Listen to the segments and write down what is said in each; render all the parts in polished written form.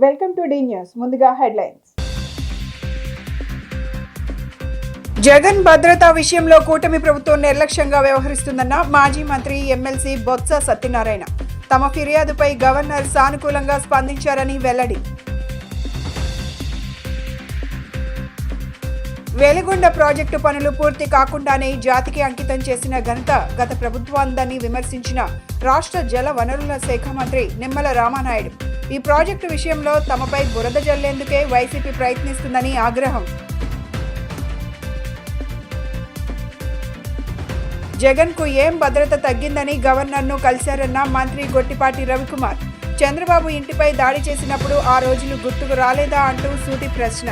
Welcome to the news. ముందుగా headlines. Jagan భద్రతా విషయంలో కూటమి ప్రభుత్వం నిర్లక్ష్యంగా వ్యవహరిస్తుందన్న మాజీ మంత్రి ఎమ్మెల్సీ బొత్స సత్యనారాయణ. తమ ఫిర్యాదుపై గవర్నర్ సానుకూలంగా స్పందించారని వెల్లడి. వెలిగొండ ప్రాజెక్టు పనులు పూర్తి కాకుండానే జాతికి అంకితం చేసిన ఘనత గత ప్రభుత్వాందని విమర్శించిన రాష్ట్ర జల వనరుల శాఖ మంత్రి నిమ్మల రామానాయుడు. ఈ ప్రాజెక్టు విషయంలో తమపై బురద జల్లేందుకే వైసీపీ ప్రయత్నిస్తుందని ఆగ్రహం. జగన్కు ఏం భద్రత తగ్గిందని గవర్నర్ను కలిశారన్న మంత్రి గొట్టిపాటి రవికుమార్. చంద్రబాబు ఇంటిపై దాడి చేసినప్పుడు ఆ రోజులు గుర్తుకు రాలేదా అంటూ సూటి ప్రశ్న.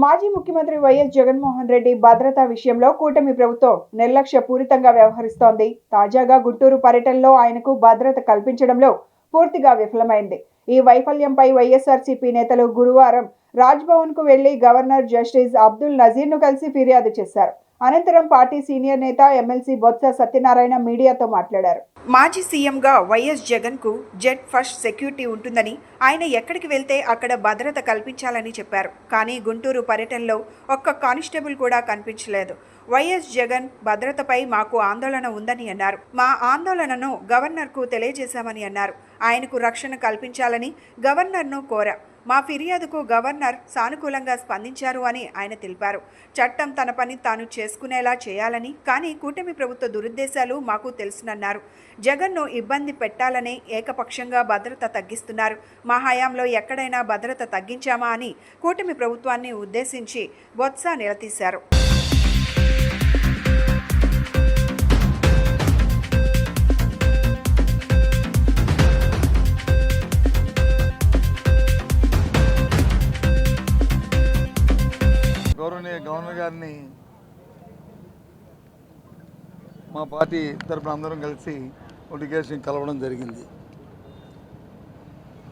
మాజీ ముఖ్యమంత్రి వైఎస్ జగన్మోహన్ రెడ్డి భద్రతా విషయంలో కూటమి ప్రభుత్వం నిర్లక్ష్య పూరితంగా వ్యవహరిస్తోంది. తాజాగా గుంటూరు పర్యటనలో ఆయనకు భద్రత కల్పించడంలో పూర్తిగా విఫలమైంది. ఈ వైఫల్యంపై వైఎస్ఆర్సీపీ నేతలు గురువారం రాజ్భవన్కు వెళ్లి గవర్నర్ జస్టిస్ అబ్దుల్ నజీర్ను కలిసి ఫిర్యాదు చేశారు. అనంతరం పార్టీ సీనియర్ నేత ఎమ్మెల్సీ బొత్స సత్యనారాయణ మీడియాతో మాట్లాడారు. మాజీ సీఎంగా వైఎస్ జగన్కు జెడ్ ఫస్ట్ సెక్యూరిటీ ఉంటుందని, ఆయన ఎక్కడికి వెళ్తే అక్కడ భద్రత కల్పించాలని చెప్పారు. కానీ గుంటూరు పర్యటనలో ఒక్క కానిస్టేబుల్ కూడా కనిపించలేదు. వైఎస్ జగన్ భద్రతపై మాకు ఆందోళన ఉందని అన్నారు. మా ఆందోళనను గవర్నర్కు తెలియజేశామని అన్నారు. ఆయనకు రక్షణ కల్పించాలని గవర్నర్ను కోరా. మా ఫిర్యాదుకు గవర్నర్ సానుకూలంగా స్పందించారు అని ఆయన తెలిపారు. చట్టం తన పని తాను చేసుకునేలా చేయాలని, కానీ కూటమి ప్రభుత్వ దురుద్దేశాలు మాకు తెలుసునన్నారు. జగన్ను ఇబ్బంది పెట్టాలనే ఏకపక్షంగా భద్రత తగ్గిస్తున్నారు. మా హయాంలో ఎక్కడైనా భద్రత తగ్గించామా అని కూటమి ప్రభుత్వాన్ని ఉద్దేశించి బొత్స నిలదీశారు. గవర్నర్ గారిని మా పార్టీ తరఫున అందరం కలిసి నోటిఫికేషన్ కలవడం జరిగింది.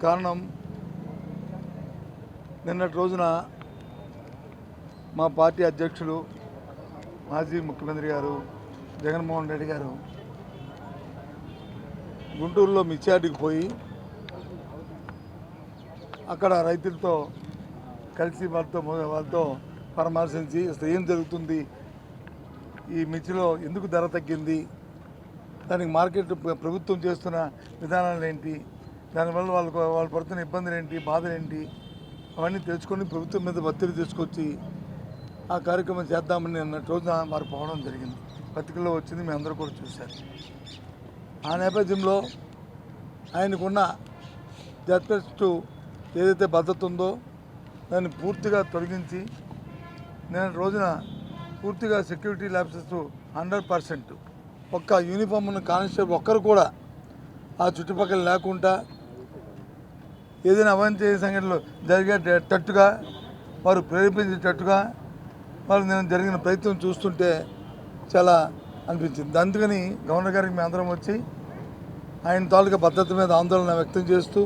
కారణం, నిన్నటి రోజున మా పార్టీ అధ్యక్షులు మాజీ ముఖ్యమంత్రి గారు జగన్మోహన్ రెడ్డి గారు గుంటూరులో మిర్చియార్డుకి పోయి అక్కడ రైతులతో కలిసి వాళ్ళతో పరామర్శించి అసలు ఏం జరుగుతుంది, ఈ మిర్చిలో ఎందుకు ధర తగ్గింది, దానికి మార్కెట్ ప్రభుత్వం చేస్తున్న విధానాలు ఏంటి, దానివల్ల వాళ్ళు పడుతున్న ఇబ్బందులు ఏంటి, బాధలు ఏంటి, అవన్నీ తెలుసుకొని ప్రభుత్వం మీద ఒత్తిడి తీసుకొచ్చి ఆ కార్యక్రమం చేద్దామని అన్నట్టు రోజున వారు పోవడం జరిగింది. పత్రికల్లో వచ్చింది, మీ అందరూ కూడా చూశారు. ఆ నేపథ్యంలో ఆయనకున్న జడ్జెస్టు ఏదైతే భద్రత ఉందో దాన్ని పూర్తిగా తొలగించి నేను రోజున పూర్తిగా సెక్యూరిటీ ల్యాబ్సెస్ 100% ఒక్క యూనిఫామ్ ఉన్న కానిస్టేబుల్ ఒక్కరు కూడా ఆ చుట్టుపక్కల లేకుండా ఏదైనా అవాంఛనీయ సంఘటనలు జరిగేటట్టుగా వారు ప్రేరేపించేటట్టుగా వారు నేను జరిగిన ప్రయత్నం చూస్తుంటే చాలా అనిపించింది. అందుకని గవర్నర్ గారికి మేము అందరం వచ్చి ఆయన తాలూకా భద్రత మీద ఆందోళన వ్యక్తం చేస్తూ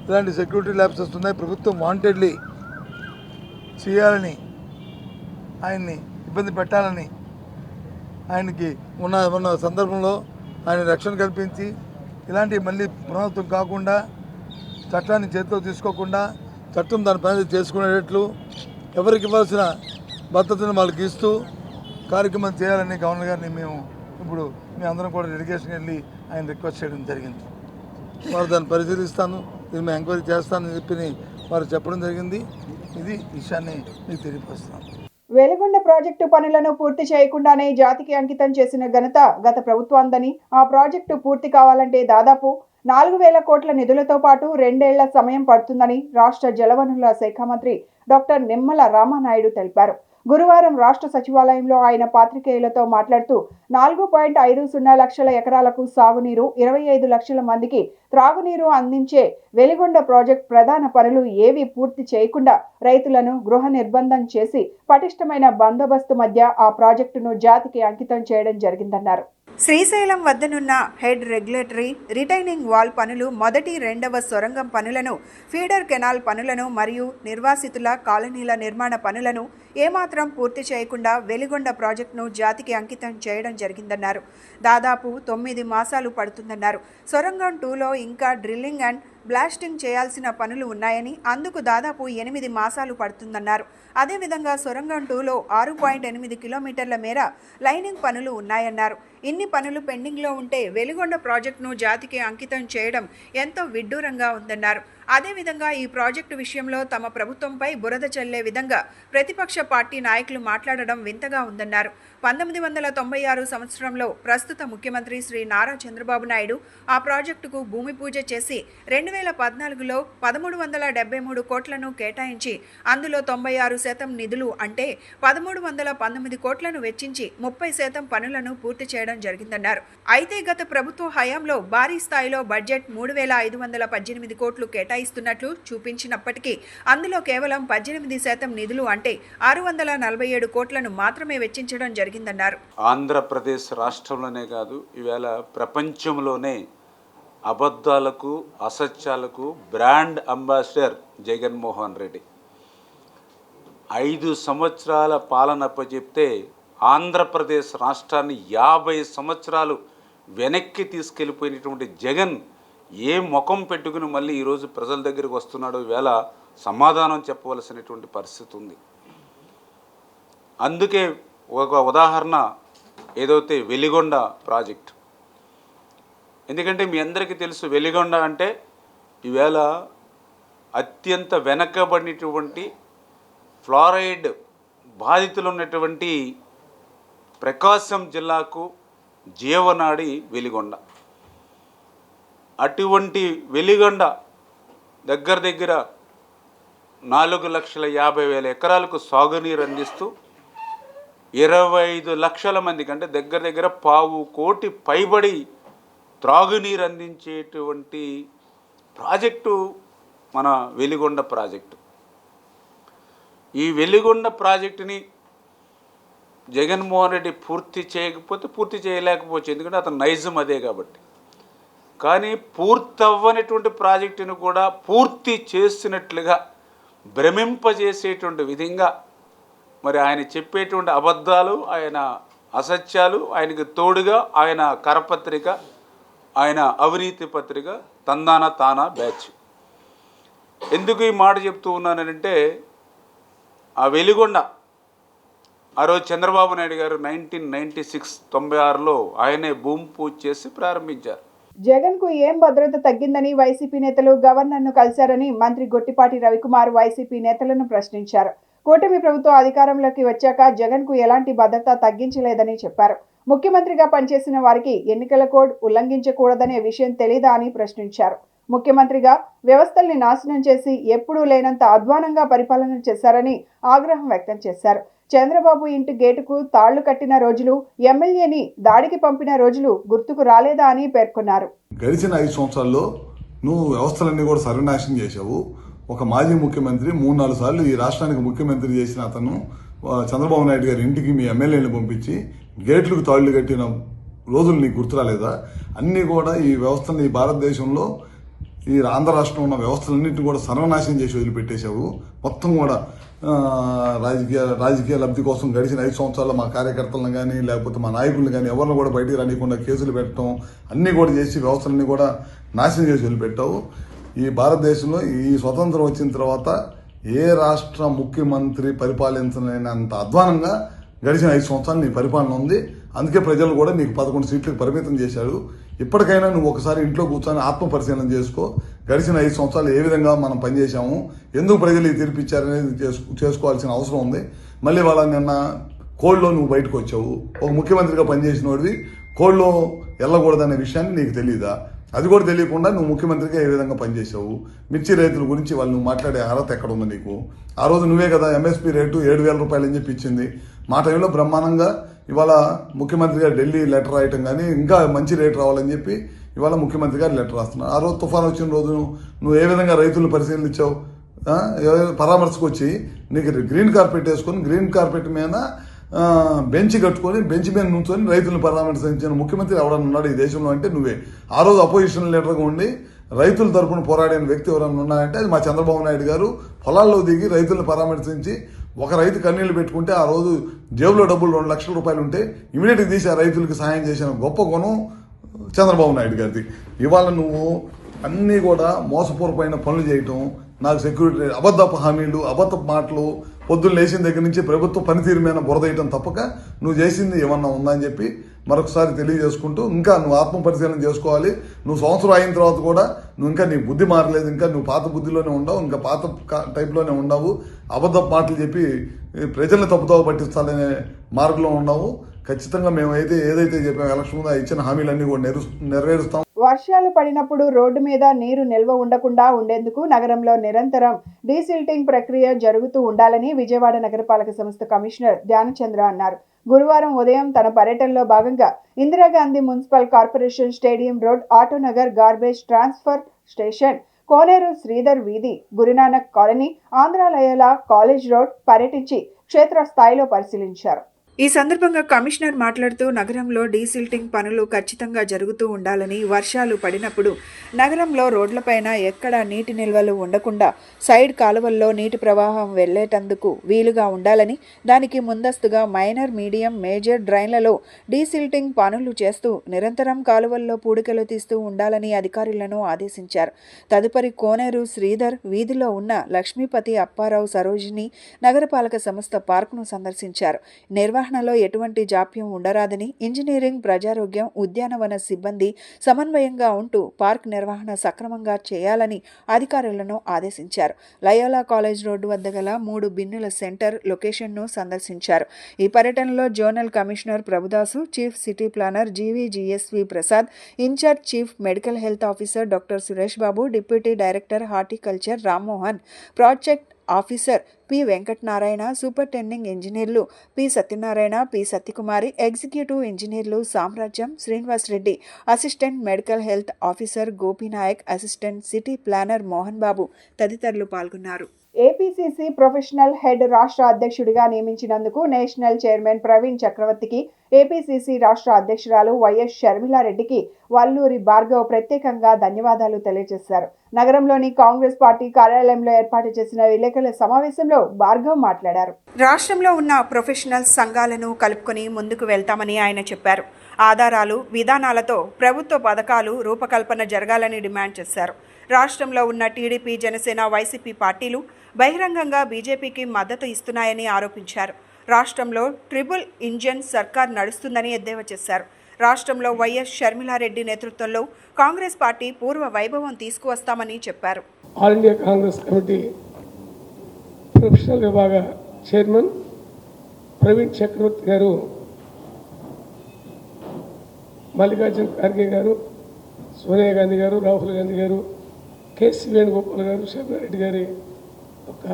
ఇలాంటి సెక్యూరిటీ ల్యాబ్సెస్ ఉన్నాయి, ప్రభుత్వం వాంటెడ్లీ చేయాలని, ఆయన్ని ఇబ్బంది పెట్టాలని, ఆయనకి ఉన్న సందర్భంలో ఆయన రక్షణ కల్పించి ఇలాంటివి మళ్ళీ పునరావృతం కాకుండా, చట్టాన్ని చేతిలో తీసుకోకుండా చట్టం దాని పని చేసుకునేటట్లు ఎవరికి ఇవ్వాల్సిన భద్రతను వాళ్ళకి ఇస్తూ కార్యక్రమం చేయాలని గవర్నర్ గారిని మేము ఇప్పుడు మీ అందరం కూడా డెలిగేషన్ వెళ్ళి ఆయన రిక్వెస్ట్ చేయడం జరిగింది. వారు దాన్ని పరిశీలిస్తాను, ఇది మేము ఎంక్వైరీ చేస్తానని చెప్పి వారు చెప్పడం జరిగింది. ఇది విషయాన్ని మీకు తెలియపరుస్తున్నాను. వెలిగొండ ప్రాజెక్టు పనులను పూర్తి చేయకుండానే జాతికి అంకితం చేసిన ఘనత గత ప్రభుత్వాందని, ఆ ప్రాజెక్టు పూర్తి కావాలంటే దాదాపు 4,000 కోట్ల నిధులతో పాటు 2 ఏళ్ల సమయం పడుతుందని రాష్ట్ర జలవనరుల శాఖ మంత్రి డాక్టర్ నిమ్మల రామానాయుడు తెలిపారు. గురువారం రాష్ట్ర సచివాలయంలో ఆయన పాత్రికేయులతో మాట్లాడుతూ 4.50 లక్షల ఎకరాలకు సాగునీరు, 25 లక్షల మందికి త్రాగునీరు అందించే వెలిగొండ ప్రాజెక్ట్ ప్రధాన పనులు ఏవీ పూర్తి చేయకుండా రైతులను గృహ నిర్బంధం చేసి పటిష్టమైన బందోబస్తు మధ్య ఆ ప్రాజెక్టును జాతికి అంకితం చేయడం జరిగిందన్నారు. శ్రీశైలం వద్దనున్న హెడ్ రెగ్యులేటరీ రిటైనింగ్ వాల్ పనులు మొదటి రెండవ సొరంగం పనులను ఫీడర్ కెనాల్ పనులను మరియు నిర్వాసితుల కాలనీల నిర్మాణ పనులను ఏమాత్రం పూర్తి చేయకుండా వెలిగొండ ప్రాజెక్టును జాతికి అంకితం చేయడం జరిగిందన్నారు. దాదాపు 9 మాసాలు పడుతుందన్నారు. సొరంగం 2లో ఇంకా డ్రిల్లింగ్ అండ్ బ్లాస్టింగ్ చేయాల్సిన పనులు ఉన్నాయని అందుకు దాదాపు 8 మాసాలు పడుతుందన్నారు. అదేవిధంగా సొరంగం 2లో 6.8 కిలోమీటర్ల మేర లైనింగ్ పనులు ఉన్నాయన్నారు. ఇన్ని పనులు పెండింగ్లో ఉంటే వెలిగొండ ప్రాజెక్టును జాతికి అంకితం చేయడం ఎంతో విడ్డూరంగా ఉందన్నారు. అదేవిధంగా ఈ ప్రాజెక్టు విషయంలో తమ ప్రభుత్వంపై బురద చల్లే విధంగా ప్రతిపక్ష పార్టీ నాయకులు మాట్లాడడం వింతగా ఉందన్నారు. 1996 సంవత్సరంలో ప్రస్తుత ముఖ్యమంత్రి శ్రీ నారా చంద్రబాబు నాయుడు ఆ ప్రాజెక్టుకు భూమి పూజ చేసి 2014లో 1373 కోట్లను కేటాయించి అందులో 96% నిధులు అంటే 1319 కోట్లను వెచ్చించి 30% పనులను పూర్తి చేయడం జరిగిందన్నారు. అయితే గత ప్రభుత్వ హయాంలో భారీ స్థాయిలో బడ్జెట్ 3518 కోట్లు కేటాయిస్తున్నట్లు చూపించినప్పటికీ అందులో కేవలం 18% నిధులు అంటే 647 కోట్లను మాత్రమే వెచ్చించడం జరిగిందన్నారు. ఆంధ్రప్రదేశ్ రాష్ట్రంలోనే కాదు, ఈవేళ ప్రపంచంలోనే అబద్ధాలకు అసత్యాలకు బ్రాండ్ అంబాసిడర్ జగన్మోహన్ రెడ్డి. 5 సంవత్సరాల పాలన అప్పచెప్తే ఆంధ్రప్రదేశ్ రాష్ట్రాన్ని 50 సంవత్సరాలు వెనక్కి తీసుకెళ్ళిపోయినటువంటి జగన్ ఏ ముఖం పెట్టుకుని మళ్ళీ ఈరోజు ప్రజల దగ్గరికి వస్తున్నాడో ఈవేళ సమాధానం చెప్పవలసినటువంటి పరిస్థితి ఉంది. అందుకే ఒక ఉదాహరణ ఏదైతే వెలిగొండ ప్రాజెక్ట్. ఎందుకంటే మీ అందరికీ తెలుసు, వెలిగొండ అంటే ఈవేళ అత్యంత వెనకబడినటువంటి ఫ్లోరైడ్ బాధితులు ఉన్నటువంటి ప్రకాశం జిల్లాకు జీవనాడి వెలిగొండ. అటువంటి వెలిగొండ దగ్గర 4,50,000 ఎకరాలకు సాగునీరు అందిస్తూ 25 లక్షల మందికి అంటే దగ్గర 1,000 కోటి పైబడి త్రాగునీరు అందించేటువంటి ప్రాజెక్టు మన వెలిగొండ ప్రాజెక్టు. ఈ వెలిగొండ ప్రాజెక్టుని జగన్మోహన్ రెడ్డి పూర్తి చేయలేకపోవచ్చు, ఎందుకంటే అతను నైజం అదే కాబట్టి. కానీ పూర్తవ్వనటువంటి ప్రాజెక్టును కూడా పూర్తి చేసినట్లుగా భ్రమింపజేసేటువంటి విధంగా మరి ఆయన చెప్పేటువంటి అబద్ధాలు, ఆయన అసత్యాలు, ఆయనకు తోడుగా ఆయన కరపత్రిక, ఆయన అవినీతి పత్రిక తందాన తానా బ్యాచ్. ఎందుకు ఈ మాట చెప్తూ ఉన్నానంటే, ఆ వెలిగొండ ఆ రోజు చంద్రబాబు నాయుడు గారు 1996 ఆయనే భూమి పూజ చేసి ప్రారంభించారు. జగన్ కు ఏం భద్రత తగ్గిందని వైసీపీ నేతలు గవర్నర్ను కలిశారని మంత్రి గొట్టిపాటి రవికుమార్ వైసీపీ నేతలను ప్రశ్నించారు. కూటమి ప్రభుత్వం అధికారంలోకి వచ్చాక జగన్ కు ఎలాంటి భద్రత తగ్గించలేదని చెప్పారు. ముఖ్యమంత్రిగా పనిచేసిన వారికి ఎన్నికల కోడ్ ఉల్లంఘించకూడదనే విషయం తెలీదా అని ప్రశ్నించారు. ముఖ్యమంత్రిగా వ్యవస్థల్ని నాశనం చేసి ఎప్పుడూ లేనంత అధ్వానంగా పరిపాలన చేశారని ఆగ్రహం వ్యక్తం చేశారు. చంద్రబాబు ఇంటి గేటుకు తాళ్లు కట్టిన రోజులు, ఎమ్మెల్యేని దాడికి పంపిన రోజులు గుర్తుకు రాలేదా అని పేర్కొన్నారు. గడిచిన 5 సంవత్సరాల్లో నువ్వు వ్యవస్థలన్నీ కూడా సర్వనాశనం చేశావు. ఒక మాజీ ముఖ్యమంత్రి 3-4 సార్లు ఈ రాష్ట్రానికి ముఖ్యమంత్రి చేసిన అతను చంద్రబాబు నాయుడు గారి ఇంటికి మీ ఎమ్మెల్యేని పంపించి గేట్లకు తాళ్లు కట్టిన రోజులు నీకు గుర్తురాలేదా? అన్నీ కూడా ఈ వ్యవస్థని భారతదేశంలో ఈ ఆంధ్ర రాష్ట్రంలో ఉన్న వ్యవస్థలన్నింటినీ కూడా సర్వనాశనం చేసి వదిలిపెట్టేశావు. మొత్తం కూడా రాజకీయ లబ్ధి కోసం గడిచిన 5 సంవత్సరాల్లో మా కార్యకర్తలను కానీ లేకపోతే మా నాయకులను కానీ ఎవరిని కూడా బయటికి రానికుండా కేసులు పెట్టడం అన్నీ కూడా చేసి వ్యవస్థలన్నీ కూడా నాశనం చేసి వదిలిపెట్టావు. ఈ భారతదేశంలో ఈ స్వతంత్రం వచ్చిన తర్వాత ఏ రాష్ట్ర ముఖ్యమంత్రి పరిపాలించలేనంత అధ్వానంగా గడిచిన 5 సంవత్సరాలు నీ పరిపాలన ఉంది. అందుకే ప్రజలు కూడా నీకు 11 సీట్లకు పరిమితం చేశారు. ఇప్పటికైనా నువ్వు ఒకసారి ఇంట్లో కూర్చొని ఆత్మ పరిశీలన చేసుకో. గడిచిన 5 సంవత్సరాలు ఏ విధంగా మనం పనిచేశాము, ఎందుకు ప్రజలు ఈ తీర్పిచ్చారనేది చేసుకోవాల్సిన అవసరం ఉంది. మళ్ళీ వాళ్ళ నిన్న కోడ్లో నువ్వు బయటకు వచ్చావు. ఒక ముఖ్యమంత్రిగా పనిచేసిన వాడివి కోడ్లో వెళ్ళకూడదనే విషయాన్ని నీకు తెలీదా? అది కూడా తెలియకుండా నువ్వు ముఖ్యమంత్రిగా ఏ విధంగా పనిచేసావు? మిర్చి రైతుల గురించి వాళ్ళు నువ్వు మాట్లాడే అర్హత ఎక్కడ ఉంది నీకు? ఆ రోజు నువ్వే కదా ఎంఎస్పీ రేటు 7,000 రూపాయలు అని చెప్పి ఇచ్చింది. మా టైంలో బ్రహ్మాండంగా ఇవాళ ముఖ్యమంత్రిగా ఢిల్లీ లెటర్ రాయటం కానీ ఇంకా మంచి రేటు రావాలని చెప్పి ఇవాళ ముఖ్యమంత్రి గారు లెటర్ రాస్తున్నారు. ఆ రోజు తుఫాన్ వచ్చిన రోజు నువ్వు ఏ విధంగా రైతులను పరిశీలించావు? పరామర్శకు వచ్చి నీకు గ్రీన్ కార్పెట్ వేసుకొని గ్రీన్ కార్పెట్ మీద బెంచ్ కట్టుకొని బెంచ్ మీద నుంచొని రైతులను పరామర్శించిన ముఖ్యమంత్రి ఎవరన్నా ఉన్నాడు ఈ దేశంలో అంటే నువ్వే. ఆ రోజు అపోజిషన్ లీడర్గా ఉండి రైతుల తరపున పోరాడిన వ్యక్తి ఎవరన్నా ఉన్నాయంటే అది మా చంద్రబాబు నాయుడు గారు. పొలాల్లో దిగి రైతులను పరామర్శించి ఒక రైతు కన్నీళ్లు పెట్టుకుంటే ఆ రోజు జేబులో డబ్బులు 2 లక్షల రూపాయలు ఉంటే ఇమీడియట్గా తీసి ఆ రైతులకు సహాయం చేసిన గొప్ప గుణం చంద్రబాబు నాయుడు గారిది. ఇవాళ నువ్వు అన్నీ కూడా మోసపూర్వమైన పనులు చేయటం, నాకు సెక్యూరిటీ అబద్ధపు హామీలు, అబద్ధపు మాటలు, పొద్దున్న లేచిన దగ్గర నుంచి ప్రభుత్వ పనితీరు మీద బురదేయటం తప్పక నువ్వు చేసింది ఏమన్నా ఉందా అని చెప్పి మరొకసారి తెలియజేసుకుంటూ, ఇంకా నువ్వు ఆత్మపరిశీలన చేసుకోవాలి. నువ్వు సంవత్సరం అయిన తర్వాత కూడా నువ్వు ఇంకా నీ బుద్ధి మారలేదు, ఇంకా నువ్వు పాత బుద్ధిలోనే ఉండవు, ఇంకా పాత టైప్లోనే ఉండవు, అబద్ధపు మాటలు చెప్పి ప్రజల్ని తప్పుదోవ పట్టించాలనే మార్గంలో ఉన్నావు. ఖచ్చితంగా మేము ఏదైతే చెప్పాము ఎలక్షన్ ముందు ఇచ్చిన హామీలన్నీ కూడా నెరవేరుస్తాం. వర్షాలు పడినప్పుడు రోడ్డు మీద నీరు నిల్వ ఉండకుండా ఉండేందుకు నగరంలో నిరంతరం డీసిల్టింగ్ ప్రక్రియ జరుగుతూ ఉండాలని విజయవాడ నగరపాలక సంస్థ కమిషనర్ ధ్యానచంద్ర అన్నారు. గురువారం ఉదయం తన పర్యటనలో భాగంగా Indira Gandhi municipal corporation stadium road, Autonagar garbage transfer station, Koneru Sridhar వీధి, గురునానక్ కాలనీ, ఆంధ్రాలయాల కాలేజ్ రోడ్ పర్యటించి క్షేత్రస్థాయిలో పరిశీలించారు. ఈ సందర్భంగా కమిషనర్ మాట్లాడుతూ నగరంలో డీసిల్టింగ్ పనులు ఖచ్చితంగా జరుగుతూ ఉండాలని, వర్షాలు పడినప్పుడు నగరంలో రోడ్లపైన ఎక్కడా నీటి నిల్వలు ఉండకుండా సైడ్ కాలువల్లో నీటి ప్రవాహం వెళ్లేటందుకు వీలుగా ఉండాలని, దానికి ముందస్తుగా మైనర్, మీడియం, మేజర్ డ్రైన్లలో డీసిల్టింగ్ పనులు చేస్తూ నిరంతరం కాలువల్లో పూడికలు తీస్తూ ఉండాలని అధికారులను ఆదేశించారు. తదుపరి కోనేరు శ్రీధర్ వీధిలో ఉన్న లక్ష్మీపతి అప్పారావు సరోజిని నగరపాలక సంస్థ పార్కును సందర్శించారు. నిర్వహణలో ఎటువంటి జాప్యం ఉండరాదని, ఇంజనీరింగ్, ప్రజారోగ్యం, ఉద్యానవన సిబ్బంది సమన్వయంగా ఉంటూ పార్క్ నిర్వహణ సక్రమంగా చేయాలని అధికారులను ఆదేశించారు. లయోలా కాలేజ్ రోడ్డు వద్ద గల 3 బిన్నుల సెంటర్ లొకేషన్ను సందర్శించారు. ఈ పర్యటనలో zonal commissioner Prabhudas, chief city planner GVGSV Prasad, incharge chief medical health officer doctor Suresh Babu, deputy director horticulture Rammohan, project officer P Venkatanarayana, superintending ఇంజనీర్లు P Satyanarayana, P Satyakumari, executive ఇంజనీర్లు Samrajyam, Srinivas Reddy, assistant medical health officer Gopinayak, assistant city planner Mohan Babu తదితరులు పాల్గొన్నారు. APCC professional head రాష్ట్ర అధ్యక్షుడిగా నియమించినందుకు national chairman Praveen చక్రవర్తికి, APCC రాష్ట్ర అధ్యక్షురాలు YS షర్మిలారెడ్డికి Valluri Bhargav ప్రత్యేకంగా ధన్యవాదాలు తెలియజేశారు. నగరంలోని కాంగ్రెస్ పార్టీ కార్యాలయంలో ఏర్పాటు చేసిన విలేకరుల సమావేశంలో భార్గవ్ మాట్లాడారు. రాష్ట్రంలో ఉన్న ప్రొఫెషనల్ సంఘాలను కలుపుకొని ముందుకు వెళ్తామని ఆయన చెప్పారు. ఆధారాలు, విధానాలతో ప్రభుత్వ పథకాలు రూపకల్పన జరగాలని డిమాండ్ చేశారు. రాష్ట్రంలో ఉన్న టీడీపీ, జనసేన, వైసీపీ పార్టీలు బహిరంగంగా బీజేపీకి మద్దతు ఇస్తున్నాయని ఆరోపించారు. రాష్ట్రంలో ట్రిపుల్ ఇంజన్ సర్కార్ నడుస్తుందని ఎద్దేవా చేశారు. రాష్ట్రంలో వైఎస్ షర్మిలారెడ్డి నేతృత్వంలో కాంగ్రెస్ పార్టీ పూర్వ వైభవం తీసుకువస్తామని చెప్పారు. All India Congress committee professional విభాగ చైర్మన్ ప్రవీణ్ చక్రవర్తి గారు, మల్లికార్జున ఖార్గే గారు, సోనియా గాంధీ గారు, రాహుల్ గాంధీ గారు, కేసీ వేణుగోపాల్ గారు, షర్మిలారెడ్డి గారి ఒక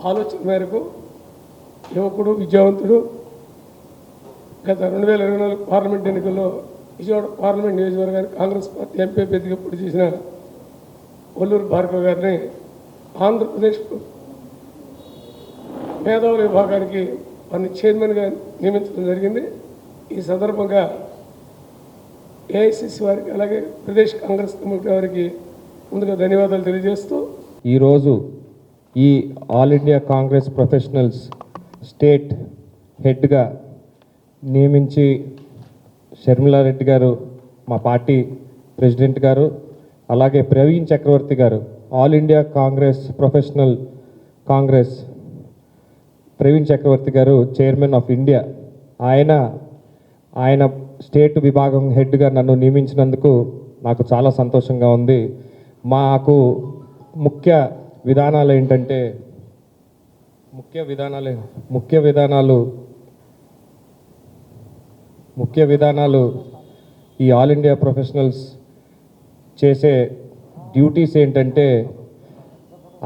ఆలోచన మేరకు యువకుడు, విద్యావంతుడు, గత 2024 పార్లమెంట్ ఎన్నికల్లో విజయవాడ పార్లమెంట్ నియోజకవర్గానికి కాంగ్రెస్ పార్టీ ఎంపీ అభ్యర్థిగా పోటీ చేసిన వల్లూరి భార్గవ్ గారిని ఆంధ్రప్రదేశ్ మేధావుల విభాగానికి వారిని చైర్మన్గా నియమించడం జరిగింది. ఈ సందర్భంగా ఏఐసిసి వారికి, అలాగే ప్రదేశ్ కాంగ్రెస్ కమిటీ వారికి ముందుగా ధన్యవాదాలు తెలియజేస్తూ, ఈరోజు ఈ all India Congress professionals state హెడ్గా నియమించి షర్మిలారెడ్డి గారు, మా పార్టీ ప్రెసిడెంట్ గారు, అలాగే ప్రవీణ్ చక్రవర్తి గారు, all India Congress professional Congress Praveen Chakravarthy గారు చైర్మన్ ఆఫ్ ఇండియా, ఆయన స్టేట్ విభాగం హెడ్గా నన్ను నియమించినందుకు నాకు చాలా సంతోషంగా ఉంది. మాకు ముఖ్య విధానాలు ఈ ఆల్ ఇండియా ప్రొఫెషనల్స్ చేసే డ్యూటీస్ ఏంటంటే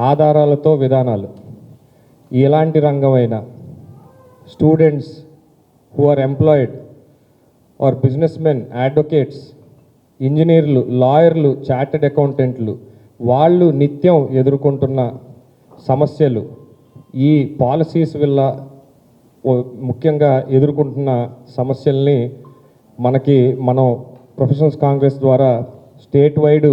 ఆధారాలతో విధానాలు. ఎలాంటి రంగమైనా students who are employed or business men, advocates, ఇంజనీర్లు, లాయర్లు, చార్టెడ్ అకౌంటెంట్లు, వాళ్ళు నిత్యం ఎదుర్కొంటున్న సమస్యలు ఈ పాలసీస్ వల్ల ముఖ్యంగా ఎదుర్కొంటున్న సమస్యల్ని మనం ప్రొఫెషనల్స్ కాంగ్రెస్ ద్వారా స్టేట్ వైడ్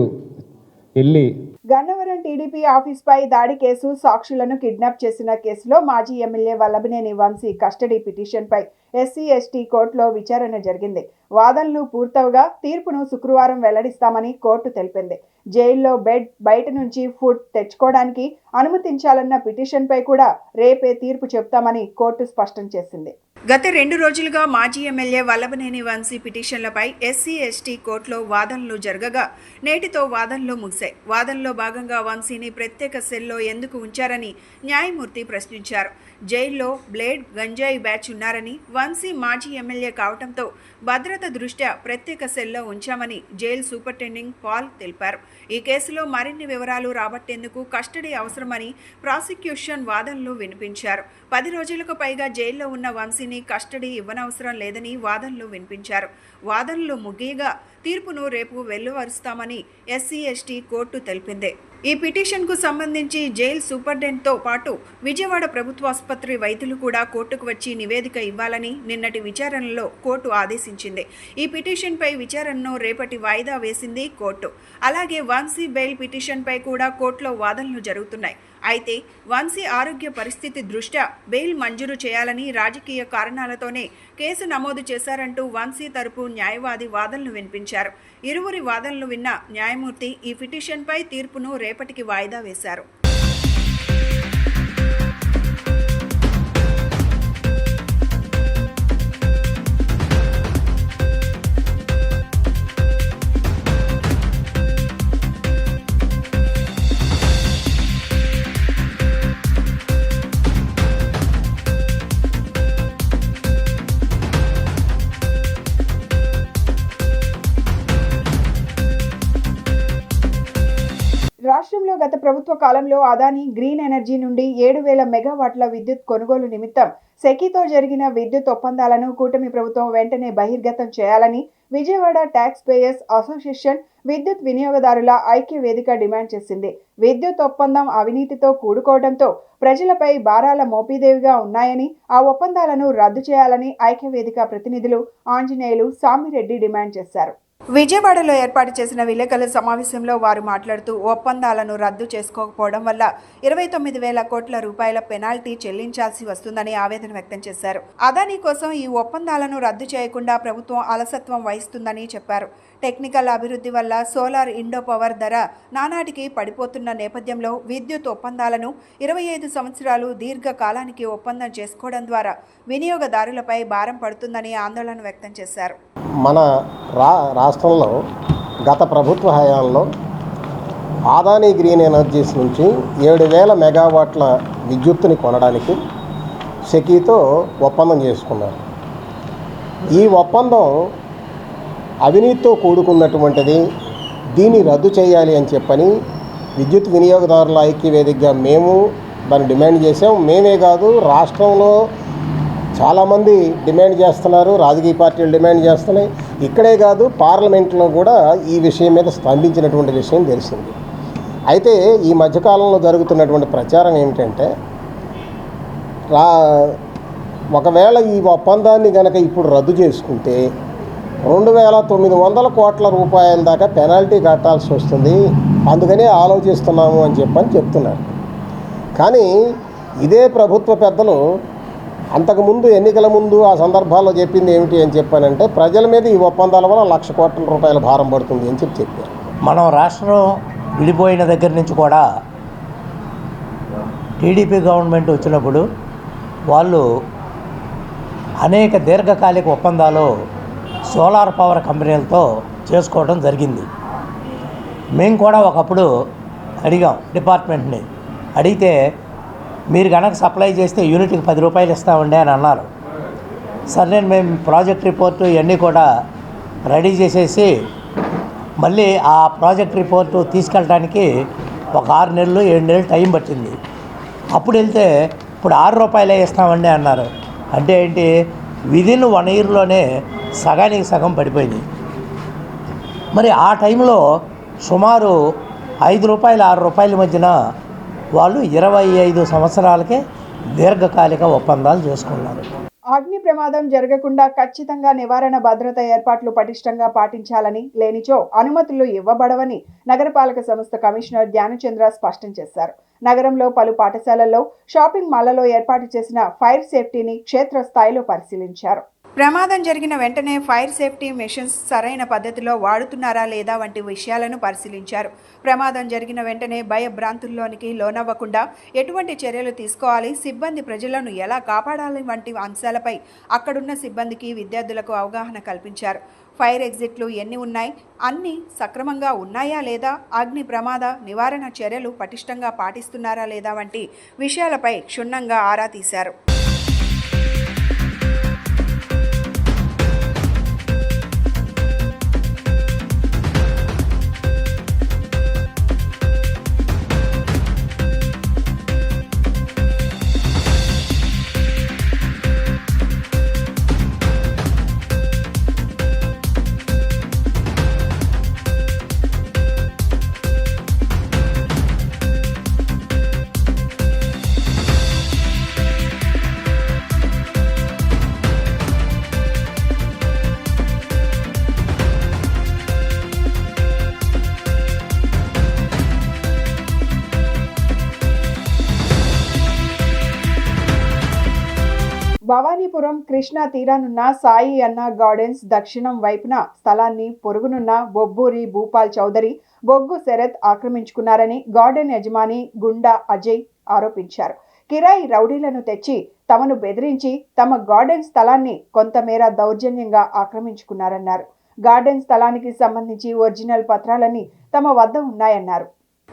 వెళ్ళి గన్నవరం టీడీపీ ఆఫీస్పై దాడి కేసు, సాక్షులను కిడ్నాప్ చేసిన కేసులో మాజీ ఎమ్మెల్యే వల్లభనేని వంశీ కస్టడీ పిటిషన్పై ఎస్సీ/ఎస్టీ కోర్టులో విచారణ జరిగింది. వాదనలు పూర్తవగా తీర్పును శుక్రవారం వెల్లడిస్తామని కోర్టు తెలిపింది. జైల్లో బెడ్, బయట నుంచి ఫుడ్ తెచ్చుకోవడానికి అనుమతించాలన్న పిటిషన్పై కూడా రేపే తీర్పు చెప్తామని కోర్టు స్పష్టం చేసింది. గత 2 రోజులుగా మాజీ ఎమ్మెల్యే వల్లభనేని వంశీ పిటిషన్లపై ఎస్సీ/ఎస్టీ కోర్టులో వాదనలు జరగగా నేటితో వాదనలు ముగిశాయి. వాదనలో భాగంగా వంశీని ప్రత్యేక సెల్లో ఎందుకు ఉంచారని న్యాయమూర్తి ప్రశ్నించారు. జైల్లో బ్లేడ్, గంజాయి బ్యాచ్ ఉన్నారని, వంశీ మాజీ ఎమ్మెల్యే కావడంతో భద్రత దృష్ట్యా ప్రత్యేక సెల్లో ఉంచామని జైలు సూపరింటెండెంట్ పాల్ తెలిపారు. ఈ కేసులో మరిన్ని వివరాలు రాబట్టేందుకు కస్టడీ అవసరమని ప్రాసిక్యూషన్ వాదనలు వినిపించారు. 10 రోజులకు పైగా జైల్లో ఉన్న వంశీని కస్టడీ ఇవ్వనవసరం లేదని వాదనలు వినిపించారు. వాదనలు ముగియగా తీర్పును రేపు వెలువరుస్తామని ఎస్సీ/ఎస్టీ కోర్టు తెలిపింది. ఈ పిటిషన్కు సంబంధించి జైలు సూపరింటెండెంట్తో పాటు విజయవాడ ప్రభుత్వ ఆసుపత్రి వైద్యులు కూడా కోర్టుకు వచ్చి నివేదిక ఇవ్వాలని నిన్నటి విచారణలో కోర్టు ఆదేశించింది. ఈ పిటిషన్పై విచారణను రేపటి వాయిదా వేసింది కోర్టు. అలాగే వంశీ బెయిల్ పిటిషన్పై కూడా కోర్టులో వాదనలు జరుగుతున్నాయి. అయితే వంశీ ఆరోగ్య పరిస్థితి దృష్ట్యా బెయిల్ మంజూరు చేయాలని రాజకీయ కారణాలతోనే కేసు నమోదు చేశారంటూ వంశీ తరపు న్యాయవాది వాదనలు వినిపించారు. ఇరువురి వాదనలు విన్న న్యాయమూర్తి ఈ పిటిషన్పై తీర్పును రేపటికి వాయిదా వేశారు. రాష్ట్రంలో గత ప్రభుత్వ కాలంలో అదానీ గ్రీన్ ఎనర్జీ నుండి 7,000 మెగావాట్ల విద్యుత్ కొనుగోలు నిమిత్తం సెకీతో జరిగిన విద్యుత్ ఒప్పందాలను కూటమి ప్రభుత్వం వెంటనే బహిర్గతం చేయాలని విజయవాడ ట్యాక్స్ పేయర్స్ అసోసియేషన్ విద్యుత్ వినియోగదారుల ఐక్య వేదిక డిమాండ్ చేసింది. విద్యుత్ ఒప్పందం అవినీతితో కూడుకోవడంతో ప్రజలపై భారాల మోపీదేవిగా ఉన్నాయని, ఆ ఒప్పందాలను రద్దు చేయాలని ఐక్య వేదిక ప్రతినిధులు ఆంజనేయులు, సామిరెడ్డి డిమాండ్ చేశారు. విజయవాడలో ఏర్పాటు చేసిన విలేకరుల సమావేశంలో వారు మాట్లాడుతూ ఒప్పందాలను రద్దు చేసుకోకపోవడం వల్ల 29,000 కోట్ల రూపాయల పెనాల్టీ చెల్లించాల్సి వస్తుందని ఆవేదన వ్యక్తం చేశారు. అదానీ కోసం ఈ ఒప్పందాలను రద్దు చేయకుండా ప్రభుత్వం అలసత్వం వహిస్తుందని చెప్పారు. టెక్నికల్ అభివృద్ధి వల్ల సోలార్ ఇండో పవర్ ధర నానాటికి పడిపోతున్న నేపథ్యంలో విద్యుత్ ఒప్పందాలను 25 సంవత్సరాలు దీర్ఘకాలానికి ఒప్పందం చేసుకోవడం ద్వారా వినియోగదారులపై భారం పడుతుందని ఆందోళన వ్యక్తం చేశారు. మన రాష్ట్రంలో గత ప్రభుత్వ హయాంలో అదానీ గ్రీన్ ఎనర్జీస్ నుంచి 7,000 మెగావాట్ల విద్యుత్తుని కొనడానికి సెకీతో ఒప్పందం చేసుకున్నారు. ఈ ఒప్పందం అవినీతితో కూడుకున్నటువంటిది, దీన్ని రద్దు చేయాలి అని చెప్పని విద్యుత్ వినియోగదారుల ఐక్య వేదికగా మేము దాన్ని డిమాండ్ చేసాం. మేమే కాదు, రాష్ట్రంలో చాలామంది డిమాండ్ చేస్తున్నారు, రాజకీయ పార్టీలు డిమాండ్ చేస్తున్నాయి. ఇక్కడే కాదు, పార్లమెంట్లో కూడా ఈ విషయం మీద స్పందించినటువంటి విషయం తెలిసింది. అయితే ఈ మధ్యకాలంలో జరుగుతున్నటువంటి ప్రచారం ఏమిటంటే, ఒకవేళ ఈ ఒప్పందాన్ని కనుక ఇప్పుడు రద్దు చేసుకుంటే 2,900 కోట్ల రూపాయల దాకా పెనాల్టీ కట్టాల్సి వస్తుంది, అందుకనే ఆలోచిస్తున్నాము అని చెప్తున్నారు. కానీ ఇదే ప్రభుత్వ పెద్దలు అంతకుముందు ఎన్నికల ముందు ఆ సందర్భాల్లో చెప్పింది ఏమిటి అని చెప్పానంటే, ప్రజల మీద ఈ ఒప్పందాల వల్ల 1,00,000 కోట్ల రూపాయల భారం పడుతుంది అని చెప్పారు. మనం రాష్ట్రం విడిపోయిన దగ్గర నుంచి కూడా టీడీపీ గవర్నమెంట్ వచ్చినప్పుడు వాళ్ళు అనేక దీర్ఘకాలిక ఒప్పందాలు సోలార్ పవర్ కంపెనీలతో చేసుకోవడం జరిగింది. మేము కూడా ఒకప్పుడు అడిగాం డిపార్ట్మెంట్ని, అడిగితే మీరు కనుక సప్లై చేస్తే యూనిట్కి 10 రూపాయలు ఇస్తామండి అని అన్నారు. సరే, మేము ప్రాజెక్ట్ రిపోర్టు ఇవన్నీ కూడా రెడీ చేసేసి మళ్ళీ ఆ ప్రాజెక్ట్ రిపోర్టు తీసుకెళ్ళడానికి ఒక 6 నెలలు 7 నెలలు టైం పట్టింది. అప్పుడు వెళ్తే ఇప్పుడు 6 రూపాయలే ఇస్తామండి అన్నారు. అంటే ఏంటి, విదిన్ 1 ఇయర్లోనే సగానికి సగం పడిపోయింది. మరి ఆ టైంలో సుమారు 5 రూపాయలు 6 రూపాయల మధ్యన వాళ్ళు 25 సంవత్సరాలకే దీర్ఘకాలిక ఒప్పందాలు చేసుకున్నారు. అగ్ని ప్రమాదం జరగకుండా ఖచ్చితంగా నివారణ భద్రత ఏర్పాట్లు పటిష్టంగా పాటించాలని, లేనిచో అనుమతులు ఇవ్వబడవని నగరపాలక సంస్థ కమిషనర్ ధ్యానచంద్ర స్పష్టం చేశారు. నగరంలో పలు పాఠశాలల్లో, షాపింగ్ మాల్లలో ఏర్పాటు చేసిన ఫైర్ సేఫ్టీని క్షేత్రస్థాయిలో పరిశీలించారు. ప్రమాదం జరిగిన వెంటనే ఫైర్ సేఫ్టీ మెషిన్స్ సరైన పద్ధతిలో వాడుతున్నారా లేదా వంటి విషయాలను పరిశీలించారు. ప్రమాదం జరిగిన వెంటనే భయభ్రాంతుల్లోనికి లోనవ్వకుండా ఎటువంటి చర్యలు తీసుకోవాలి, సిబ్బంది ప్రజలను ఎలా కాపాడాలి వంటి అంశాలపై అక్కడున్న సిబ్బందికి, విద్యార్థులకు అవగాహన కల్పించారు. ఫైర్ ఎగ్జిట్లు ఎన్ని ఉన్నాయి, అన్నీ సక్రమంగా ఉన్నాయా లేదా, అగ్ని ప్రమాద నివారణ చర్యలు పటిష్టంగా పాటిస్తున్నారా లేదా వంటి విషయాలపై క్షుణ్ణంగా ఆరా తీశారు. భవానీపురం కృష్ణా తీరానున్న సాయి అన్న గార్డెన్స్ దక్షిణం వైపున స్థలాన్ని పొరుగునున్న బొబ్బూరి భూపాల్ చౌదరి, బొగ్గు శరత్ ఆక్రమించుకున్నారని గార్డెన్ యజమాని గుండా అజయ్ ఆరోపించారు. కిరాయి రౌడీలను తెచ్చి తమను బెదిరించి తమ గార్డెన్ స్థలాన్ని కొంతమేర దౌర్జన్యంగా ఆక్రమించుకున్నారన్నారు. గార్డెన్ స్థలానికి సంబంధించి ఒరిజినల్ పత్రాలన్నీ తమ వద్ద ఉన్నాయన్నారు.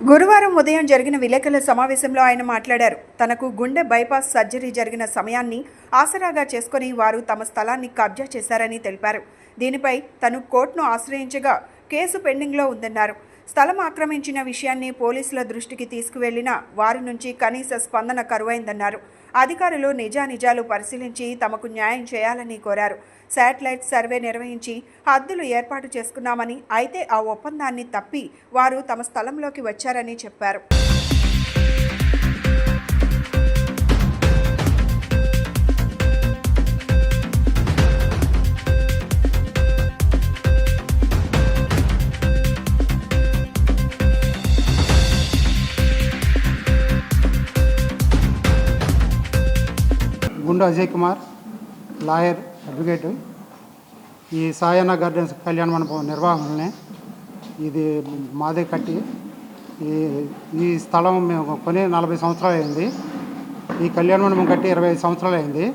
గురువారం ఉదయం జరిగిన విలేకరుల సమావేశంలో ఆయన మాట్లాడారు. తనకు గుండె బైపాస్ సర్జరీ జరిగిన సమయాన్ని ఆసరాగా చేసుకుని వారు తమ స్థలాన్ని కబ్జా చేశారని తెలిపారు. దీనిపై తను కోర్టును ఆశ్రయించగా కేసు పెండింగ్లో ఉందన్నారు. స్థలం ఆక్రమించిన విషయాన్ని పోలీసుల దృష్టికి తీసుకువెళ్లినా వారి నుంచి కనీస స్పందన కరువైందన్నారు. అధికారులు నిజానిజాలు పరిశీలించి తమకు న్యాయం చేయాలని కోరారు. శాటిలైట్ సర్వే నిర్వహించి హద్దులు ఏర్పాటు చేసుకున్నామని, అయితే ఆ ఒప్పందాన్ని తప్పి వారు తమ స్థలంలోకి వచ్చారని చెప్పారు. గుండా అజయ్ కుమార్, లాయర్, అడ్వకేటు. ఈ సాయన్న గార్డెన్స్ కళ్యాణ మండపం నిర్వహణనే ఇది మాదే కట్టి ఈ స్థలం మేము కొని 40 సంవత్సరాలు అయింది. ఈ కళ్యాణ మండపం కట్టి 25 సంవత్సరాలు అయింది.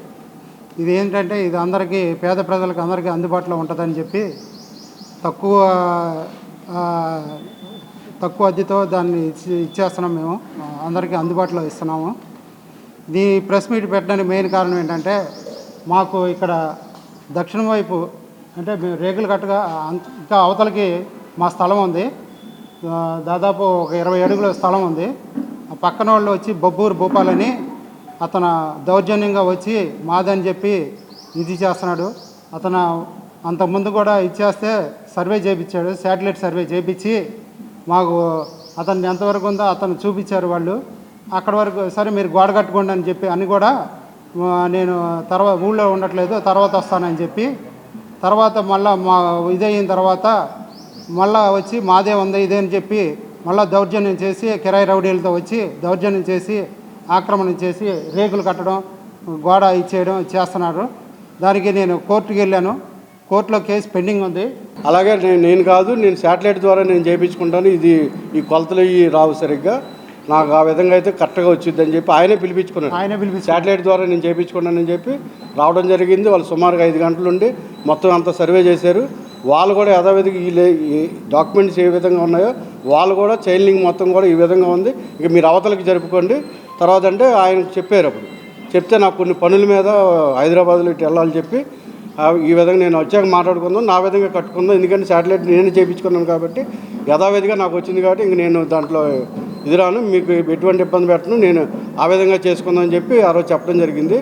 ఇది ఏంటంటే ఇది అందరికీ, పేద ప్రజలకు అందరికీ అందుబాటులో ఉంటుందని చెప్పి తక్కువ అద్దెతో దాన్ని ఇచ్చేస్తున్నాం. మేము అందరికీ అందుబాటులో ఇస్తున్నాము. ఈ ప్రెస్ మీట్ పెట్టడానికి మెయిన్ కారణం ఏంటంటే మాకు ఇక్కడ దక్షిణం వైపు అంటే మేము రేకులు కట్టగా ఇంకా అవతలకి మా స్థలం ఉంది. దాదాపు ఒక 20 అడుగుల స్థలం ఉంది. ఆ పక్కన వాళ్ళు వచ్చి బొబ్బూరు భూపాలని అతను దౌర్జన్యంగా వచ్చి మాదని చెప్పి ఇది చేస్తున్నాడు. అతను అంతకుముందు కూడా ఇచ్చేస్తే సర్వే చేయించాడు, శాటిలైట్ సర్వే చేయించి మాకు అతన్ని ఎంతవరకు ఉందో అతను చూపించారు వాళ్ళు. అక్కడి వరకు సరే మీరు గోడ కట్టుకోండి అని చెప్పి అని కూడా నేను తర్వాత ఊళ్ళో ఉండట్లేదు, తర్వాత వస్తానని చెప్పి తర్వాత మళ్ళీ మా ఇదయిన తర్వాత మళ్ళీ వచ్చి మాదే ఉంది ఇదే అని చెప్పి మళ్ళీ దౌర్జన్యం చేసి కిరాయి రౌడీలతో వచ్చి దౌర్జన్యం చేసి ఆక్రమణ చేసి రేకులు కట్టడం, గోడ ఇచ్చేయడం చేస్తున్నారు. దానికి నేను కోర్టుకి వెళ్ళాను. కోర్టులో కేసు పెండింగ్ ఉంది. అలాగే నేను కాదు, నేను శాటిలైట్ ద్వారా నేను చేయించుకుంటాను. ఈ కొలతలు రావు సరిగ్గా, నాకు ఆ విధంగా అయితే కరెక్ట్గా వచ్చిందని చెప్పి ఆయనే పిలిపించుకున్నాను. శాటిలైట్ ద్వారా నేను చేయించుకున్నానని చెప్పి రావడం జరిగింది. వాళ్ళు సుమారుగా 5 గంటలు ఉండి మొత్తం అంతా సర్వే చేశారు. వాళ్ళు కూడా యథావిధిగా ఈ డాక్యుమెంట్స్ ఏ విధంగా ఉన్నాయో వాళ్ళు కూడా చైన్ లింక్ మొత్తం కూడా ఈ విధంగా ఉంది. ఇక మీరు అవతలకి జరుపుకోండి. తర్వాత అంటే ఆయన చెప్పారు. అప్పుడు చెప్తే నాకు కొన్ని పనుల మీద హైదరాబాద్లో ఇటు వెళ్ళాలని చెప్పి ఈ విధంగా నేను వచ్చాక మాట్లాడుకుందాం, నా విధంగా కట్టుకుందాం. ఎందుకంటే శాటిలైట్ నేను చేయించుకున్నాను కాబట్టి యథావిధిగా నాకు వచ్చింది కాబట్టి ఇంక నేను దాంట్లో ఎదురాను, మీకు ఎటువంటి ఇబ్బంది పెట్టను, నేను ఆ విధంగా చేసుకుందామని చెప్పి ఆ రోజు చెప్పడం జరిగింది.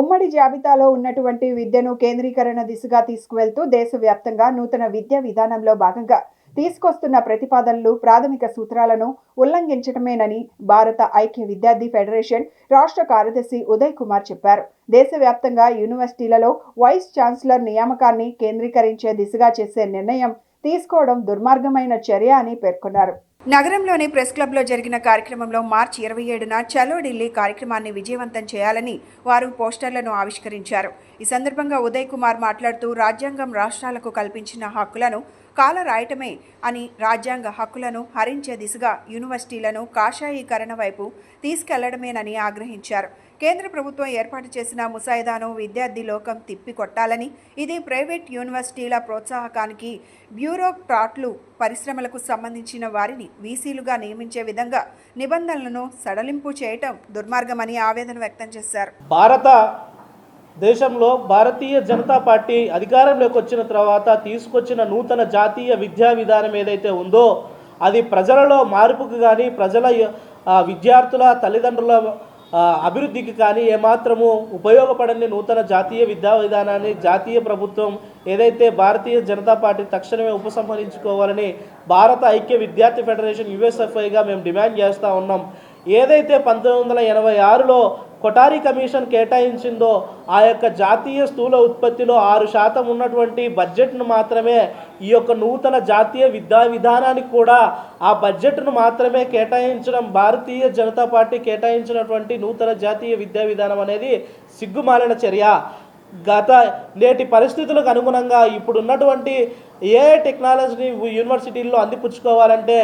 ఉమ్మడి జాబితాలో ఉన్నటువంటి విద్యను కేంద్రీకరణ దిశగా తీసుకువెళ్తూ దేశవ్యాప్తంగా నూతన విద్యా విధానంలో భాగంగా తీసుకొస్తున్న ప్రతిపాదనలు ప్రాథమిక సూత్రాలను ఉల్లంఘించడమేనని భారత ఐక్య విద్యార్థి ఫెడరేషన్ రాష్ట్ర కార్యదర్శి ఉదయ్ కుమార్ చెప్పారు. దేశవ్యాప్తంగా యూనివర్సిటీలలో వైస్ ఛాన్సలర్ నియామకాన్ని కేంద్రీకరించే దిశగా చేసే నిర్ణయం తీసుకోవడం దుర్మార్గమైన చర్య అని పేర్కొన్నారు. నగరంలోని ప్రెస్ క్లబ్లో జరిగిన కార్యక్రమంలో మార్చి 27న చలో ఢిల్లీ కార్యక్రమాన్ని విజయవంతం చేయాలని వారు పోస్టర్లను ఆవిష్కరించారు. ఈ సందర్భంగా ఉదయ్ కుమార్ మాట్లాడుతూ రాజ్యాంగం రాష్ట్రాలకు కల్పించిన హక్కులను కాల రాయటమే అని రాజ్యాంగ హక్కులను హరించే దిశగా యూనివర్సిటీలను కాషాయీకరణ వైపు తీసుకెళ్లడమేనని ఆగ్రహించారు. కేంద్ర ప్రభుత్వం ఏర్పాటు చేసిన ముసాయిదాను విద్యార్థి లోకం తిప్పికొట్టాలని, ఇది ప్రైవేట్ యూనివర్సిటీల ప్రోత్సాహకానికి బ్యూరోక్రాట్లు పరిశ్రమలకు సంబంధించిన వారిని వీసీలుగా నియమించే విధంగా నిబంధనలను సడలింపు చేయటం దుర్మార్గమని ఆవేదన వ్యక్తం చేశారు. దేశంలో భారతీయ జనతా పార్టీ అధికారంలోకి వచ్చిన తర్వాత తీసుకొచ్చిన నూతన జాతీయ విద్యా విధానం ఏదైతే ఉందో అది ప్రజలలో మార్పుకు కానీ ప్రజల విద్యార్థుల తల్లిదండ్రుల అభివృద్ధికి కానీ ఏమాత్రము ఉపయోగపడని నూతన జాతీయ విద్యా విధానాన్ని జాతీయ ప్రభుత్వం ఏదైతే భారతీయ జనతా పార్టీ తక్షణమే ఉపసంహరించుకోవాలని భారత ఐక్య విద్యార్థి ఫెడరేషన్ యూఎస్ఎఫ్ఐగా మేము డిమాండ్ చేస్తూ ఉన్నాం. ఏదైతే 1986లో కొటారి కమిషన్ కేటాయించిందో ఆ యొక్క జాతీయ స్థూల ఉత్పత్తిలో 6% ఉన్నటువంటి బడ్జెట్ను మాత్రమే ఈ యొక్క నూతన జాతీయ విద్యా విధానానికి కూడా ఆ బడ్జెట్ను మాత్రమే కేటాయించడం, భారతీయ జనతా పార్టీ కేటాయించినటువంటి నూతన జాతీయ విద్యా విధానం అనేది సిగ్గుమాలిన చర్య. నేటి పరిస్థితులకు అనుగుణంగా ఇప్పుడున్నటువంటి ఏ టెక్నాలజీని యూనివర్సిటీల్లో అందిపుచ్చుకోవాలంటే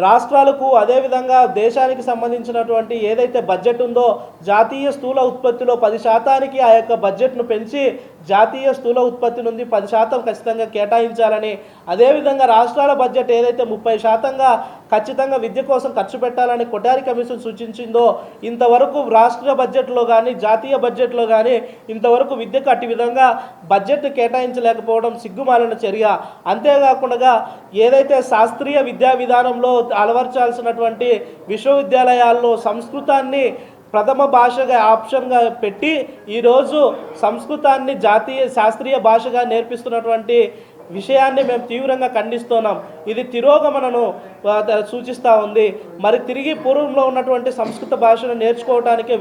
రాష్ట్రాలకు అదేవిధంగా దేశానికి సంబంధించినటువంటి ఏదైతే బడ్జెట్ ఉందో జాతీయ స్థూల ఉత్పత్తిలో 10% ఆ యొక్క బడ్జెట్ను పెంచి జాతీయ స్థూల ఉత్పత్తి నుండి 10% ఖచ్చితంగా కేటాయించాలని, అదేవిధంగా రాష్ట్రాల బడ్జెట్ ఏదైతే 30% ఖచ్చితంగా విద్య కోసం ఖర్చు పెట్టాలని కొటారి కమిషన్ సూచించిందో ఇంతవరకు రాష్ట్ర బడ్జెట్లో కానీ జాతీయ బడ్జెట్లో కానీ ఇంతవరకు విద్యకు అట్టి విధంగా బడ్జెట్ కేటాయించలేకపోవడం సిగ్గుమాలిన చర్య. అంతేకాకుండా ఏదైతే శాస్త్రీయ విద్యా విధానంలో అలవర్చాల్సినటువంటి విశ్వవిద్యాలయాల్లో సంస్కృతాన్ని ప్రథమ భాషగా ఆప్షన్గా పెట్టి ఈరోజు సంస్కృతాన్ని జాతీయ శాస్త్రీయ భాషగా నేర్పిస్తున్నటువంటి విషయాన్ని మేము తీవ్రంగా ఖండిస్తున్నాం. ఇది తిరోగమనను సూచిస్తూ ఉంది. మరి తిరిగి పూర్వంలో ఉన్నటువంటి సంస్కృత భాషను నేర్చుకోవడానికే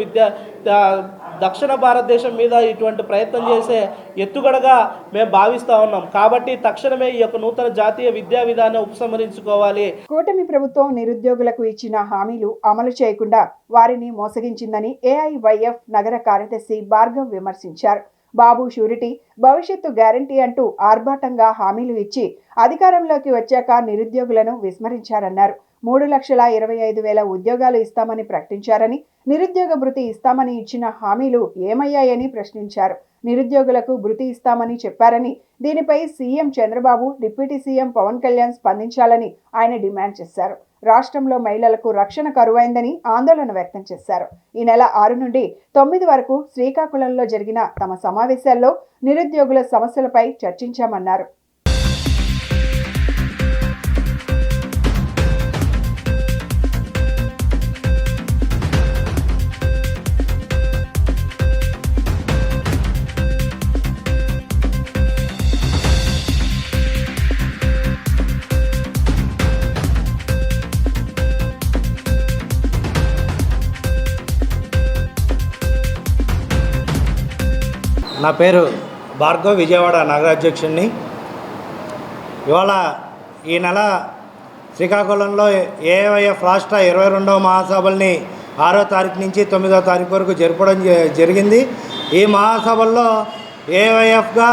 దక్షిణ భారతదేశం మీద ఇటువంటి ప్రయత్నం చేసే ఎత్తుగడగా మేము భావిస్తూ ఉన్నాం. కాబట్టి తక్షణమే ఈ యొక్క నూతన జాతీయ విద్యా విధానం ఉపసంహరించుకోవాలి. కూటమి ప్రభుత్వం నిరుద్యోగులకు ఇచ్చిన హామీలు అమలు చేయకుండా వారిని మోసగించిందని ఏఐవైఎఫ్ నగర కార్యదర్శి భార్గవ్ విమర్శించారు. బాబు షూరిటీ, భవిష్యత్తు గ్యారంటీ అంటూ ఆర్భాటంగా హామీలు ఇచ్చి అధికారంలోకి వచ్చాక నిరుద్యోగులను విస్మరించారన్నారు. 3,25,000 ఉద్యోగాలు ఇస్తామని ప్రకటించారని, నిరుద్యోగ భృతి ఇస్తామని ఇచ్చిన హామీలు ఏమయ్యాయని ప్రశ్నించారు. నిరుద్యోగులకు భృతి ఇస్తామని చెప్పారని, దీనిపై CM Chandrababu, deputy CM Pavan Kalyan స్పందించాలని ఆయన డిమాండ్ చేశారు. రాష్ట్రంలో మహిళలకు రక్షణ కరువైందని ఆందోళన వ్యక్తం చేశారు. ఈ నెల 6 నుండి 9 వరకు శ్రీకాకుళంలో జరిగిన తమ సమావేశాల్లో నిరుద్యోగుల సమస్యలపై చర్చించామన్నారు. నా పేరు భార్గవ్, విజయవాడ నగరాధ్యక్షుడిని. ఇవాళ ఈ నెల శ్రీకాకుళంలో ఏఐవైఎఫ్ రాష్ట్ర 22వ మహాసభల్ని 6వ తారీఖు నుంచి 9వ తారీఖు వరకు జరపడం జరిగింది. ఈ మహాసభల్లో ఏఐవైఎఫ్గా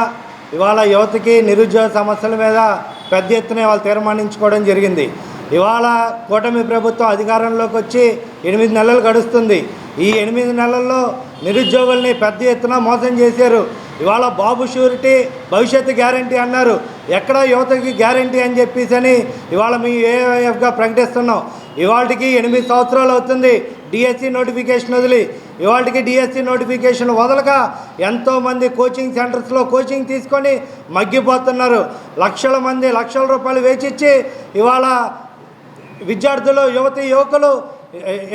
ఇవాళ యువతకి నిరుద్యోగ సమస్యల మీద పెద్ద ఎత్తున వాళ్ళు తీర్మానించుకోవడం జరిగింది. ఇవాళ కూటమి ప్రభుత్వం అధికారంలోకి వచ్చి 8 నెలలు గడుస్తుంది. ఈ 8 నెలల్లో నిరుద్యోగుల్ని పెద్ద ఎత్తున మోసం చేశారు. ఇవాళ బాబు షూరిటీ, భవిష్యత్తు గ్యారంటీ అన్నారు. ఎక్కడ యువతకి గ్యారంటీ అని చెప్పేసి ఇవాళ మీ ఏఐఎఫ్గా ప్రకటిస్తున్నాం. ఇవాళకి 8 సంవత్సరాలు అవుతుంది డిఎస్సి నోటిఫికేషన్ వదిలి. ఇవాళకి డిఎస్సి నోటిఫికేషన్ వదలక ఎంతోమంది కోచింగ్ సెంటర్స్లో కోచింగ్ తీసుకొని మగ్గిపోతున్నారు. లక్షల మంది లక్షల రూపాయలు వేచిచ్చి ఇవాళ విద్యార్థులు, యువకులు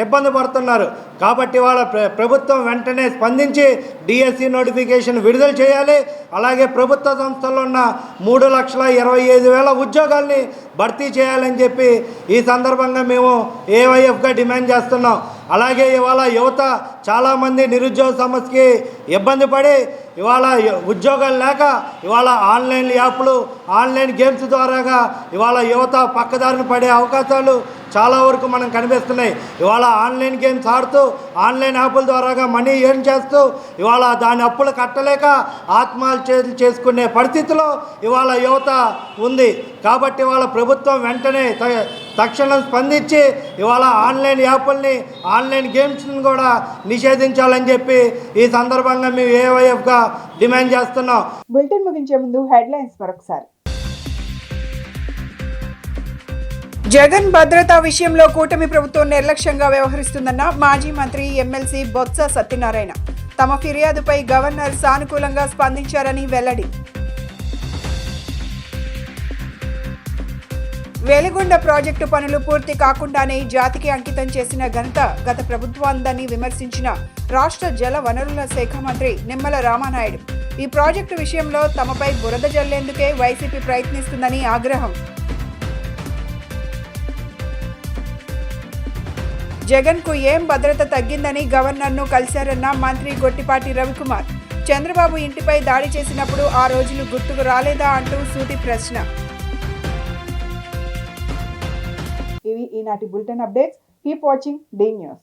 ఇబ్బంది పడుతున్నారు. కాబట్టి వాళ్ళ ప్రభుత్వం వెంటనే స్పందించి డిఎస్సి నోటిఫికేషన్ విడుదల చేయాలి. అలాగే ప్రభుత్వ సంస్థల్లో ఉన్న 3,25,000 ఉద్యోగాల్ని భర్తీ చేయాలని చెప్పి ఈ సందర్భంగా మేము ఏవైఎఫ్గా డిమాండ్ చేస్తున్నాం. అలాగే ఇవాళ యువత చాలామంది నిరుద్యోగ సమస్యకి ఇబ్బంది పడి ఇవాళ ఉద్యోగాలు లేక ఇవాళ ఆన్లైన్ యాప్లు, ఆన్లైన్ గేమ్స్ ద్వారాగా ఇవాళ యువత పక్కదారిన పడే అవకాశాలు చాలా వరకు మనం కనిపిస్తున్నాయి. ఇవాళ ఆన్లైన్ గేమ్స్ ఆడుతూ ఆన్లైన్ యాప్ల ద్వారాగా మనీ ఎర్న్ చేస్తూ ఇవాళ దాని అప్పులు కట్టలేక ఆత్మహత్యలు చేసుకునే పరిస్థితిలో ఇవాళ యువత ఉంది. కాబట్టి ఇవాళ ప్రభుత్వం వెంటనే తక్షణం స్పందించి ఇవాళ ఆన్లైన్ యాప్ల్ని, ఆన్లైన్ గేమ్స్ని కూడా నిషేధించాలని చెప్పి ఈ సందర్భంగా మేము ఏవైఎఫ్గా డిమాండ్ చేస్తున్నాం. బులెటిన్ ముగించే ముందు హెడ్లైన్స్ మరొకసారి. జగన్ భద్రతా విషయంలో కూటమి ప్రభుత్వం నిర్లక్ష్యంగా వ్యవహరిస్తుందన్న మాజీ మంత్రి ఎమ్మెల్సీ బొత్స సత్యనారాయణ. తమ ఫిర్యాదుపై గవర్నర్ సానుకూలంగా స్పందించారని వెల్లడి. వెలిగొండ ప్రాజెక్టు పనులు పూర్తి కాకుండానే జాతికి అంకితం చేసిన ఘనత గత ప్రభుత్వాందని విమర్శించిన రాష్ట్ర జల వనరుల శాఖ మంత్రి నిమ్మల రామానాయుడు. ఈ ప్రాజెక్టు విషయంలో తమపై బురద జల్లేందుకే వైసీపీ ప్రయత్నిస్తుందని ఆగ్రహం. జగన్కు ఏం భద్రత తగ్గిందని గవర్నర్ను కలిశారన్న మంత్రి గొట్టిపాటి రవికుమార్. చంద్రబాబు ఇంటిపై దాడి చేసినప్పుడు ఆ రోజులు గుర్తుకు రాలేదా అంటూ సూటి ప్రశ్న. ఇవి ఈనాటి bulletin updates. Keep watching the news.